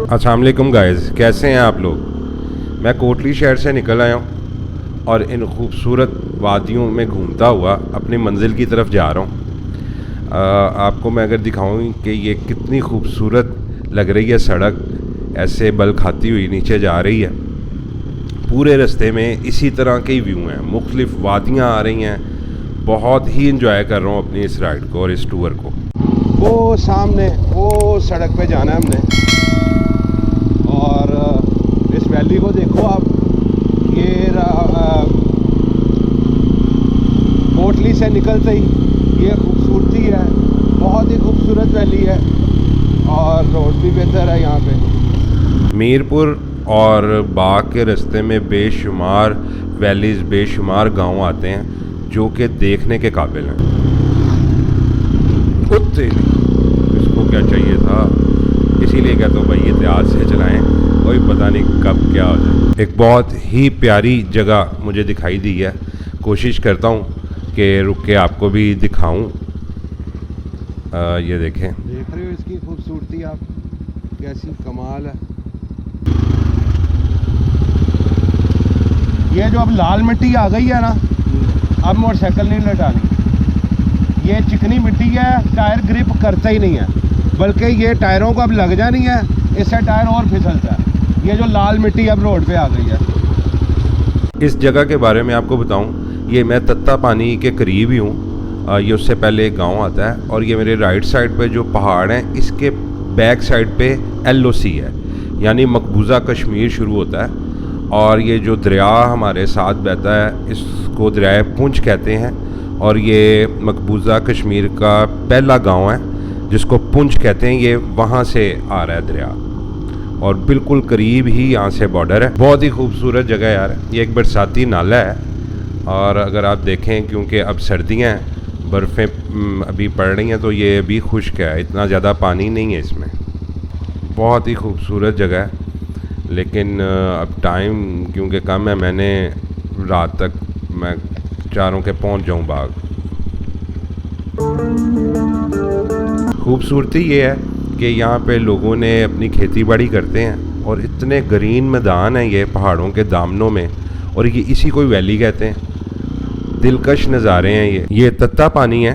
अस्सलाम वालेकुम गाइस, कैसे हैं आप लोग। मैं कोटली शहर से निकल आया हूँ और इन खूबसूरत वादियों में घूमता हुआ अपनी मंजिल की तरफ जा रहा हूँ। आपको मैं अगर दिखाऊँ कि ये कितनी खूबसूरत लग रही है सड़क, ऐसे बल खाती हुई नीचे जा रही है। पूरे रास्ते में इसी तरह के व्यू हैं, मुख्तलिफ वादियाँ आ रही हैं। बहुत ही इंजॉय कर रहा हूँ अपनी इस राइड को और इस टूर को। वो सामने वो सड़क पे जाना है हमने, और इस वैली को देखो आप। ये कोटली से निकलते ही ये खूबसूरती है, बहुत ही खूबसूरत वैली है और रोड भी बेहतर है यहाँ पे। मीरपुर और बाग के रास्ते में बेशुमार वैलीज़, बेशुमार गांव आते हैं जो कि देखने के काबिल हैं। कुत्ते इसको क्या चाहिए था, इसीलिए कहता हूँ भाई एहतियात से चलाएं, कोई पता नहीं कब क्या हो जाए। एक बहुत ही प्यारी जगह मुझे दिखाई दी है, कोशिश करता हूँ कि रुक के आपको भी दिखाऊं। ये देखें, देख रहे हो इसकी खूबसूरती आप, कैसी कमाल है। ये जो अब लाल मिट्टी आ गई है ना, अब मोटरसाइकिल नहीं लटानी। ये चिकनी मिट्टी है, टायर ग्रिप करता ही नहीं है, बल्कि ये टायरों को अब लग जानी है, इससे टायर और फिसलता है। ये जो लाल मिट्टी अब रोड पे आ गई है। इस जगह के बारे में आपको बताऊं, ये मैं तत्ता पानी के करीब ही हूँ। ये उससे पहले एक गांव आता है और ये मेरे राइट साइड पे जो पहाड़ हैं, इसके बैक साइड पे LOC है, यानी मकबूजा कश्मीर शुरू होता है। और ये जो दरिया हमारे साथ बहता है, इसको दरिया पुंछ कहते हैं। और ये मकबूजा कश्मीर का पहला गांव है जिसको पुंछ कहते हैं। ये वहाँ से आ रहा है दरिया और बिल्कुल करीब ही यहाँ से बॉर्डर है। बहुत ही खूबसूरत जगह यार। ये एक बरसाती नाला है और अगर आप देखें, क्योंकि अब सर्दियाँ हैं, बर्फ़ें अभी पड़ रही हैं, तो ये अभी खुश्क है, इतना ज़्यादा पानी नहीं है इसमें। बहुत ही खूबसूरत जगह है, लेकिन अब टाइम क्योंकि कम है, मैंने रात तक मैं चारों के पहुंच जाऊं बाग। खूबसूरती ये है कि यहाँ पे लोगों ने अपनी खेती बाड़ी करते हैं और इतने ग्रीन मैदान हैं ये पहाड़ों के दामनों में, और ये इसी को वैली कहते हैं। दिलकश नज़ारे हैं ये तत्ता पानी है।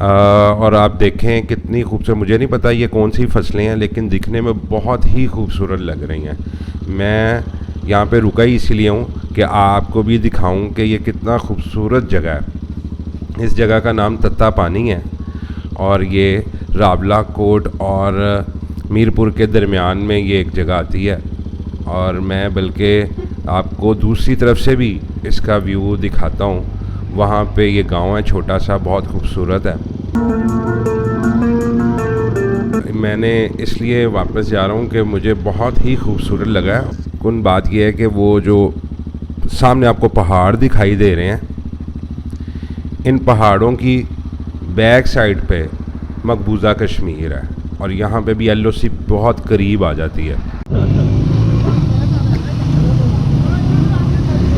और आप देखें कितनी खूबसूरत, मुझे नहीं पता ये कौन सी फसलें हैं, लेकिन दिखने में बहुत ही खूबसूरत लग रही हैं। मैं यहाँ पे रुका ही इसीलिए हूँ कि आपको भी दिखाऊं कि ये कितना खूबसूरत जगह है। इस जगह का नाम तत्ता पानी है और ये रावला कोट और मीरपुर के दरमियान में ये एक जगह आती है। और मैं बल्कि आपको दूसरी तरफ से भी इसका व्यू दिखाता हूँ। वहाँ पे ये गांव है छोटा सा, बहुत खूबसूरत है। मैंने इसलिए वापस जा रहा हूँ कि मुझे बहुत ही खूबसूरत लगा है। कुन बात यह है कि वो जो सामने आपको पहाड़ दिखाई दे रहे हैं, इन पहाड़ों की बैक साइड पे मकबूजा कश्मीर है और यहाँ पे भी LOC बहुत करीब आ जाती है।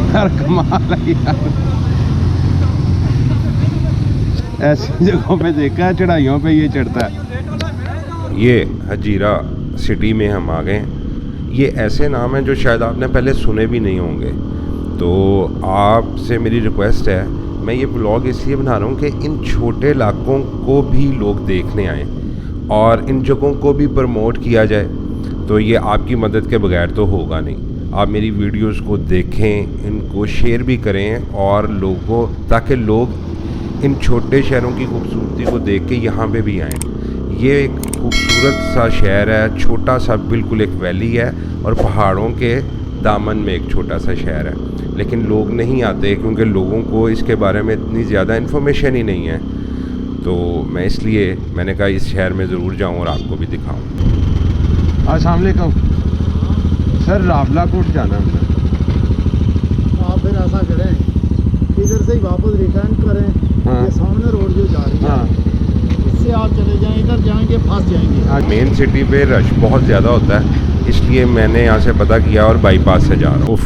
यार कमाल है यार, ऐसी जगहों पे देखा है, चढ़ाइयों पे ये चढ़ता है। ये हजीरा सिटी में हम आ गए। ये ऐसे नाम हैं जो शायद आपने पहले सुने भी नहीं होंगे। तो आपसे मेरी रिक्वेस्ट है, मैं ये ब्लॉग इसलिए बना रहा हूँ कि इन छोटे इलाकों को भी लोग देखने आएँ और इन जगहों को भी प्रमोट किया जाए। तो ये आपकी मदद के बगैर तो होगा नहीं। आप मेरी वीडियोस को देखें, इनको शेयर भी करें और लोगों, ताकि लोग इन छोटे शहरों की खूबसूरती को देख के यहाँ पे भी आएँ। ये एक खूबसूरत सा शहर है, छोटा सा, बिल्कुल एक वैली है और पहाड़ों के दामन में एक छोटा सा शहर है, लेकिन लोग नहीं आते क्योंकि लोगों को इसके बारे में इतनी ज़्यादा इन्फॉर्मेशन ही नहीं है। तो मैं इसलिए मैंने कहा इस शहर में ज़रूर जाऊँ और आपको भी दिखाऊँ। अस्सलाम वालेकुम सर, रावला कोट जाना है। आप फिर ऐसा करें, इधर से ही वापस रिटर्न करें। हाँ। ये सामने रोड जो जा रही है, हाँ, इससे आप चले जाएं, इधर जाएंगे फंस जाएंगे। मेन सिटी पे रश बहुत ज़्यादा होता है, इसलिए मैंने यहाँ से पता किया और बाईपास से जा रहा हूँ।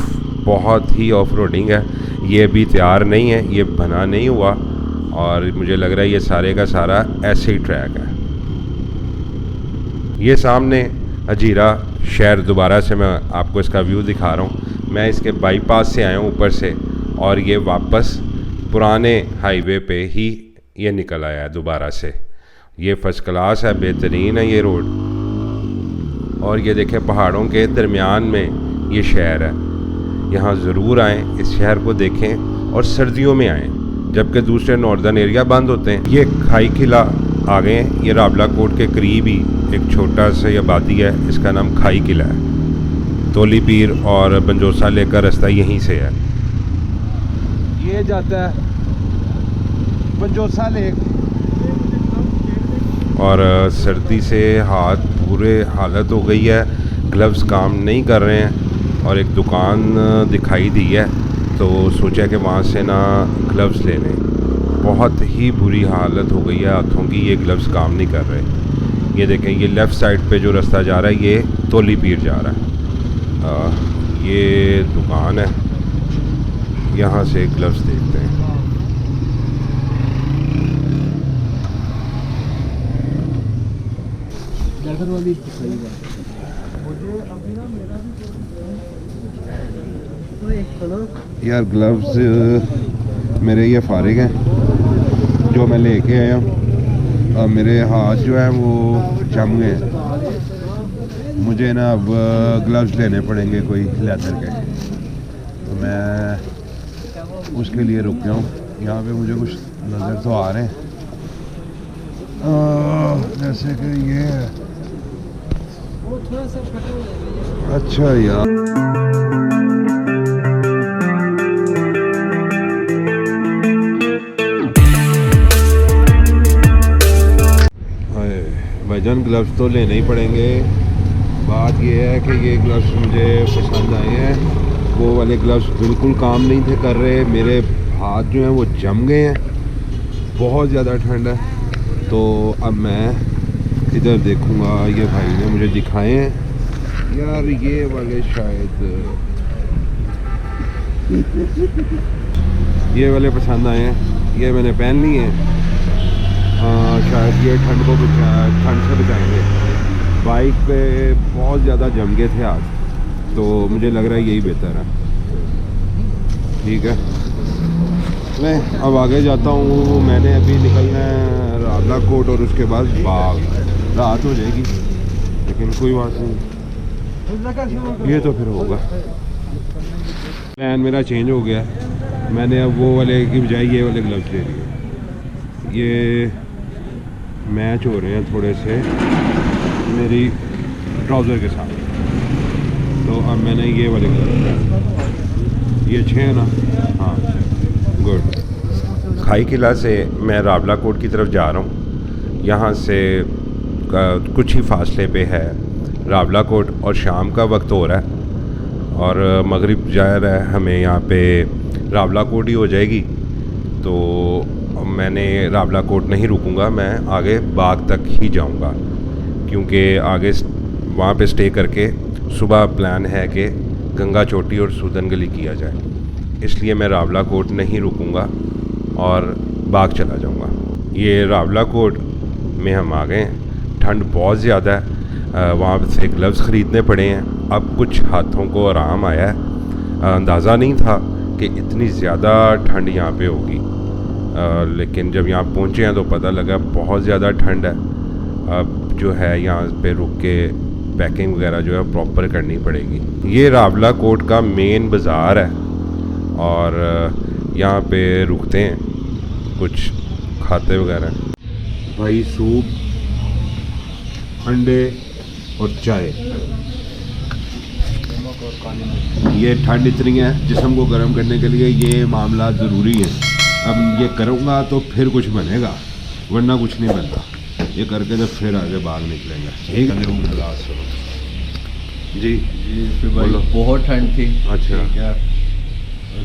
बहुत ही ऑफ रोडिंग है, ये अभी तैयार नहीं है, ये बना नहीं हुआ और मुझे लग रहा है ये सारे का सारा ऐसे ही ट्रैक है। ये सामने हजीरा शहर दोबारा से मैं आपको इसका व्यू दिखा रहा हूँ। मैं इसके बाईपास से आया हूँ ऊपर से, और ये वापस पुराने हाईवे पे ही ये निकल आया है दोबारा से। ये फ़र्स्ट क्लास है, बेहतरीन है ये रोड। और ये देखें पहाड़ों के दरमियान में ये शहर है। यहाँ ज़रूर आएँ, इस शहर को देखें और सर्दियों में आएँ जबकि दूसरे नॉर्दर्न एरिया बंद होते हैं। ये खाई किला आ गए हैं। ये रावला कोट के करीब ही एक छोटा सा आबादी है, इसका नाम खाई किला है। तोली पीर और बंजोसा लेकर रास्ता यहीं से है। ये जाता है बंजोसा लेक। और सर्दी से हाथ पूरे हालत हो गई है, ग्लव्स काम नहीं कर रहे हैं। और एक दुकान दिखाई दी है तो सोचा कि वहाँ से ना ग्लव्स ले लें। बहुत ही बुरी हालत हो गई है हाथों की, ये ग्लव्स काम नहीं कर रहे। ये देखें, ये लेफ़्ट साइड पे जो रास्ता जा रहा है ये तोली पीर जा रहा है। ये दुकान है, यहाँ से ग्लव्स देखते हैं। यार ग्लव्स मेरे ये फारिग हैं जो मैं लेके आया हूँ, और मेरे हाथ जो है वो जम गए हैं। मुझे ना अब ग्लव्स लेने पड़ेंगे कोई लेदर के, तो मैं उसके लिए रुक गया हूँ। यहाँ पे मुझे कुछ नज़र तो आ रहे हैं, जैसे कि ये है। अच्छा यार, भाईजान ग्लव्स तो लेने ही पड़ेंगे। बात ये है कि ये ग्लव्स मुझे पसंद आए हैं। वो वाले ग्लव्स बिल्कुल काम नहीं थे कर रहे, मेरे हाथ जो हैं वो जम गए हैं, बहुत ज़्यादा ठंड है। तो अब मैं इधर देखूँगा, ये भाई ने मुझे दिखाए हैं यार, ये वाले शायद ये वाले पसंद आए हैं, ये मैंने पहन लिए हैं। शायद ये ठंड से बचाएंगे। बाइक पे बहुत ज़्यादा जम गए थे आज, तो मुझे लग रहा है यही बेहतर है। ठीक है, मैं अब आगे जाता हूँ। मैंने अभी निकलना है रावला कोट और उसके बाद बाग। रात हो जाएगी लेकिन कोई बात नहीं, ये तो फिर होगा। प्लान मेरा चेंज हो गया, मैंने अब वो वाले की बजाय ये वाले ग्लव्स ले लिए। ये मैच हो रहे हैं थोड़े से मेरी ट्राउज़र के साथ, तो अब मैंने ये वाले ग्लव्स, ये अच्छे हैं ना? हाँ, गुड। खाई किला से मैं रावला कोट की तरफ जा रहा हूँ। यहाँ से कुछ ही फासले पे है रावला कोट, और शाम का वक्त हो रहा है और मगरिब जा रहा है, हमें यहाँ पे रावला कोट ही हो जाएगी। तो मैंने रावला कोट नहीं रुकूंगा, मैं आगे बाग तक ही जाऊंगा, क्योंकि आगे वहाँ पे स्टे करके सुबह प्लान है कि गंगा चोटी और सूदन गली किया जाए। इसलिए मैं रावला कोट नहीं रुकूंगा और बाग चला जाऊंगा। ये रावला कोट में हम आ गए हैं। ठंड बहुत ज़्यादा है, वहाँ से ग्लव्स ख़रीदने पड़े हैं। अब कुछ हाथों को आराम आया है। अंदाज़ा नहीं था कि इतनी ज़्यादा ठंड यहाँ पे होगी, लेकिन जब यहाँ पहुँचे हैं तो पता लगा बहुत ज़्यादा ठंड है। अब जो है यहाँ पे रुक के पैकिंग वगैरह जो है प्रॉपर करनी पड़ेगी। ये रावला कोट का मेन बाज़ार है और यहाँ पे रुकते हैं, कुछ खाते वगैरह। भाई सूप, अंडे और चाय। ये ठंड इतनी है, जिस्म को गर्म करने के लिए ये मामला ज़रूरी है। अब ये करूँगा तो फिर कुछ बनेगा, वरना कुछ नहीं बनता। ये करके तो फिर आगे बाहर निकलेंगे। ठीक है जी फिर भाई बहुत ठंड थी। अच्छा, क्या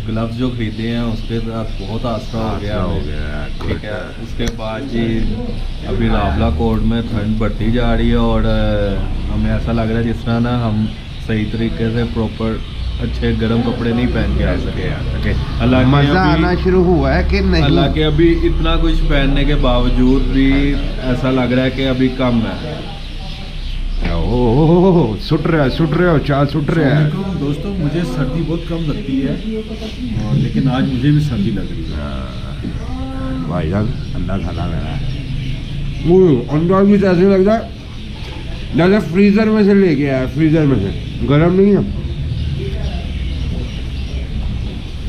ग्लव्स जो खरीदे हैं उसके साथ बहुत आसरा हो गया। ठीक है, उसके बाद जी अभी रावला कोट में ठंड बढ़ती जा रही है और हमें ऐसा लग रहा है जिस तरह ना हम सही तरीके से प्रॉपर अच्छे गर्म कपड़े नहीं पहन के आ सके। मज़ा आना शुरू हुआ है कि नहीं? हालांकि अभी इतना कुछ पहनने के बावजूद भी ऐसा लग रहा है कि अभी कम है। ओ सुट रहे हो चाल सुट रहे हैं। वालेकुम दोस्तों, मुझे सर्दी बहुत कम लगती है और लेकिन आज मुझे भी सर्दी लग रही है। भाई जान अंडा खाना मेरा अंडा भी ऐसे लगता है जैसे फ्रीजर में से लेके आया, फ्रीजर में से। गर्म नहीं है,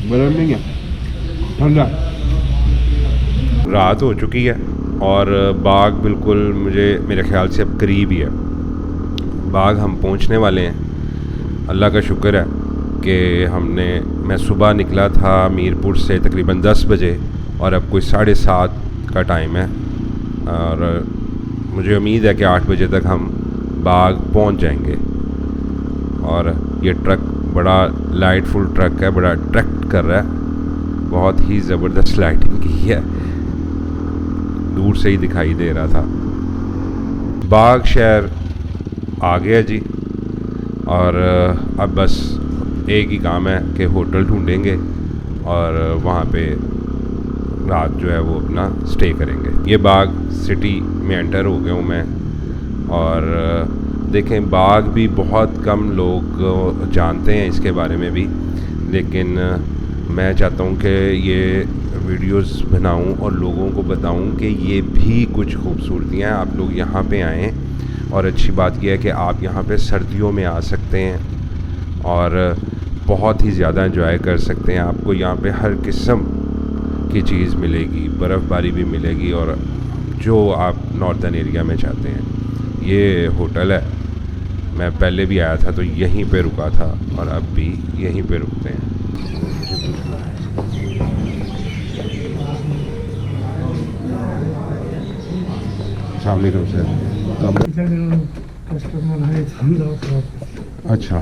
गर्म नहीं है, ठंडा। रात हो चुकी है और बाग बिल्कुल मेरे ख्याल से अब करीब ही है। बाग हम पहुंचने वाले हैं। अल्लाह का शुक्र है कि मैं सुबह निकला था मीरपुर से तकरीबन 10 बजे और अब कोई 7:30 का टाइम है और मुझे उम्मीद है कि 8 बजे तक हम बाग पहुंच जाएंगे। और ये ट्रक बड़ा लाइटफुल ट्रक है, बड़ा अट्रैक्ट कर रहा है, बहुत ही ज़बरदस्त लाइटिंग की है, दूर से ही दिखाई दे रहा था। बाग शहर आ गया जी और अब बस एक ही काम है कि होटल ढूंढेंगे और वहाँ पे रात जो है वो अपना स्टे करेंगे। ये बाग सिटी में एंटर हो गया हूँ मैं और देखें बाग भी बहुत कम लोग जानते हैं इसके बारे में भी, लेकिन मैं चाहता हूँ कि ये वीडियोस बनाऊँ और लोगों को बताऊँ कि ये भी कुछ खूबसूरतियाँ हैं। आप लोग यहाँ पे आएँ और अच्छी बात यह है कि आप यहाँ पे सर्दियों में आ सकते हैं और बहुत ही ज़्यादा एंजॉय कर सकते हैं। आपको यहाँ पे हर किस्म की चीज़ मिलेगी, बर्फ़बारी भी मिलेगी और जो आप नॉर्दर्न एरिया में चाहते हैं। ये होटल है, मैं पहले भी आया था तो यहीं पे रुका था और अब भी यहीं पे रुकते हैं। सामने कब से कस्टमर है, अच्छा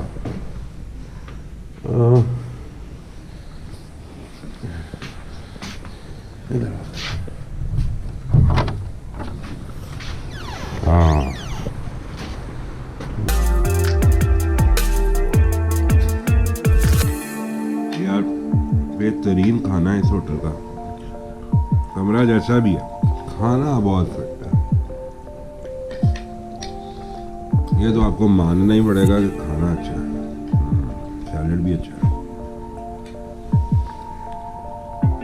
हाँ यार बेहतरीन खाना है इस होटल का, कमरा जैसा भी है, खाना बहुत फिट है। ये तो आपको मानना ही पड़ेगा कि खाना अच्छा है, सैलेड भी अच्छा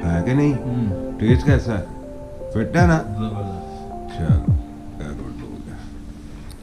है कि नहीं? टेस्ट कैसा है? फिट है ना? चलो